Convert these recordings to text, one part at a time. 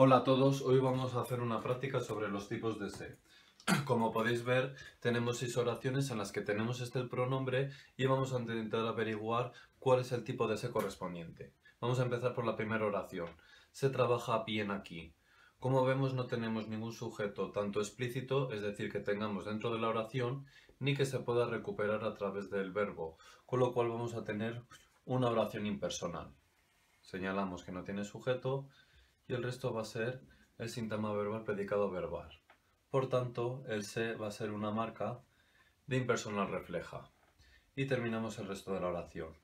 Hola a todos, hoy vamos a hacer una práctica sobre los tipos de se. Como podéis ver, tenemos 6 oraciones en las que tenemos este pronombre y vamos a intentar averiguar cuál es el tipo de se correspondiente. Vamos a empezar por la primera oración. Se trabaja bien aquí. Como vemos, no tenemos ningún sujeto tanto explícito, es decir, que tengamos dentro de la oración, ni que se pueda recuperar a través del verbo, con lo cual vamos a tener una oración impersonal. Señalamos que no tiene sujeto y el resto va a ser el sintagma verbal predicado verbal. Por tanto, el se va a ser una marca de impersonal refleja. Y terminamos el resto de la oración.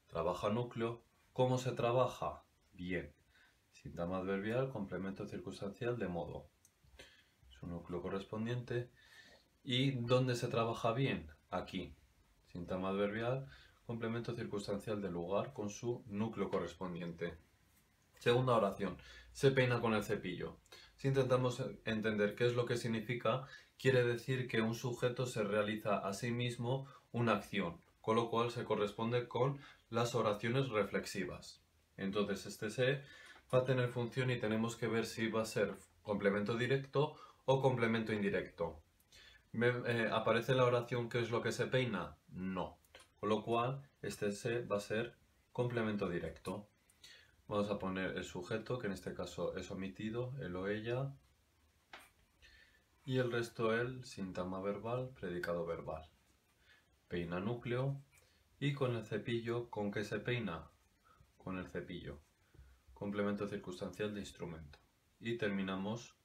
Trabaja núcleo. ¿Cómo se trabaja? Bien. Sintagma adverbial, complemento circunstancial de modo. Su núcleo correspondiente. ¿Y dónde se trabaja bien? Aquí. Sintagma adverbial, complemento circunstancial de lugar con su núcleo correspondiente. Segunda oración. Se peina con el cepillo. Si intentamos entender qué es lo que significa, quiere decir que un sujeto se realiza a sí mismo una acción, con lo cual se corresponde con las oraciones reflexivas. Entonces este se va a tener función y tenemos que ver si va a ser complemento directo o complemento indirecto. ¿Aparece la oración qué es lo que se peina? No. Con lo cual este se va a ser complemento directo. Vamos a poner el sujeto, que en este caso es omitido, él o ella, y el resto el sintagma verbal, predicado verbal. Peina núcleo, y con el cepillo, ¿con qué se peina? Con el cepillo. Complemento circunstancial de instrumento. Y terminamos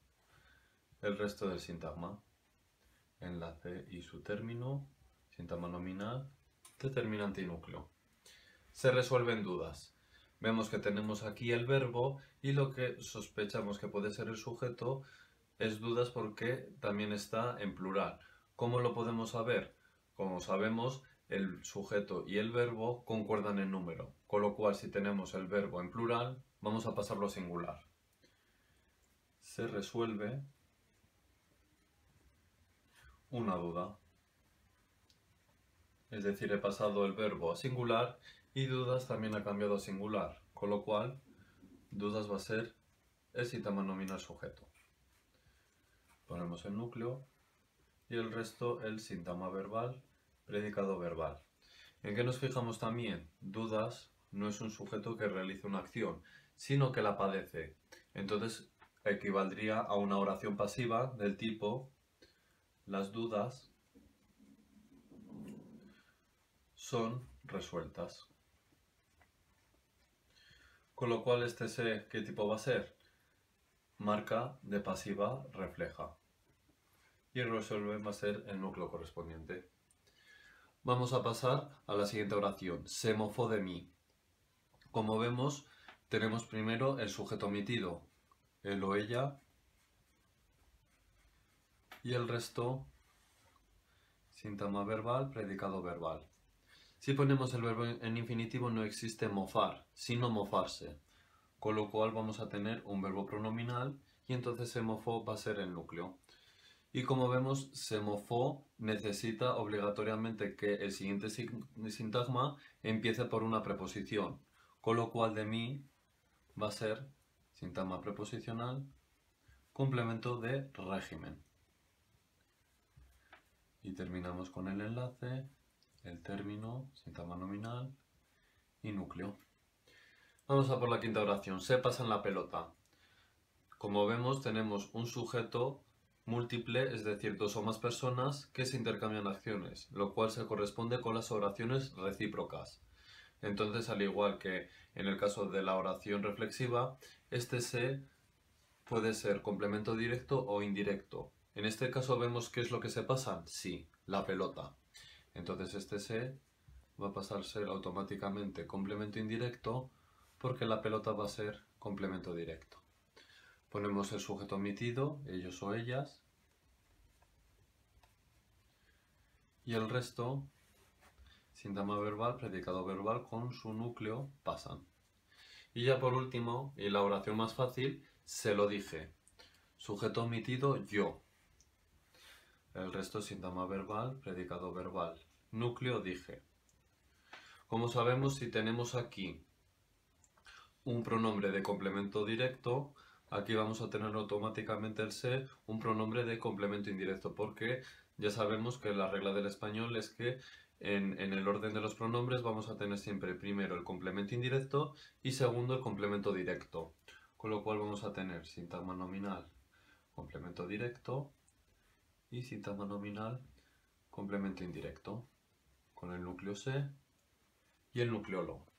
el resto del sintagma. Enlace y su término, sintagma nominal, determinante y núcleo. Se resuelven dudas. Vemos que tenemos aquí el verbo y lo que sospechamos que puede ser el sujeto es dudas porque también está en plural. ¿Cómo lo podemos saber? Como sabemos, el sujeto y el verbo concuerdan en número, con lo cual si tenemos el verbo en plural, vamos a pasarlo a singular. Se resuelve una duda. Es decir, he pasado el verbo a singular y dudas también ha cambiado a singular, con lo cual dudas va a ser el sintagma nominal sujeto. Ponemos el núcleo y el resto el sintagma verbal, predicado verbal. ¿En qué nos fijamos también? Dudas no es un sujeto que realice una acción, sino que la padece. Entonces equivaldría a una oración pasiva del tipo las dudas son resueltas. Con lo cual este se, ¿qué tipo va a ser? Marca de pasiva refleja. Y el resuelve va a ser el núcleo correspondiente. Vamos a pasar a la siguiente oración. Se mofó de mí. Como vemos, tenemos primero el sujeto omitido, él o ella, y el resto, sintagma verbal, predicado verbal. Si ponemos el verbo en infinitivo no existe mofar, sino mofarse, con lo cual vamos a tener un verbo pronominal y entonces se mofó va a ser el núcleo. Y como vemos, se mofó necesita obligatoriamente que el siguiente sintagma empiece por una preposición, con lo cual de mí va a ser sintagma preposicional, complemento de régimen. Y terminamos con el enlace, el término, sintagma nominal y núcleo. Vamos a por la quinta oración. Se pasan la pelota. Como vemos, tenemos un sujeto múltiple, es decir, dos o más personas que se intercambian acciones, lo cual se corresponde con las oraciones recíprocas. Entonces, al igual que en el caso de la oración reflexiva, este se puede ser complemento directo o indirecto. En este caso vemos qué es lo que se pasa. Sí, la pelota. Entonces este se va a pasar a ser automáticamente complemento indirecto porque la pelota va a ser complemento directo. Ponemos el sujeto omitido, ellos o ellas, y el resto, sintagma verbal, predicado verbal con su núcleo, pasan. Y ya por último, y la oración más fácil, se lo dije. Sujeto omitido, yo. El resto, sintagma verbal, predicado verbal. Núcleo, dije. Como sabemos, si tenemos aquí un pronombre de complemento directo, aquí vamos a tener automáticamente el se un pronombre de complemento indirecto, porque ya sabemos que la regla del español es que en el orden de los pronombres vamos a tener siempre primero el complemento indirecto y segundo el complemento directo. Con lo cual vamos a tener sintagma nominal, complemento directo y sintagma nominal, complemento indirecto, con el núcleo se y el núcleo lo.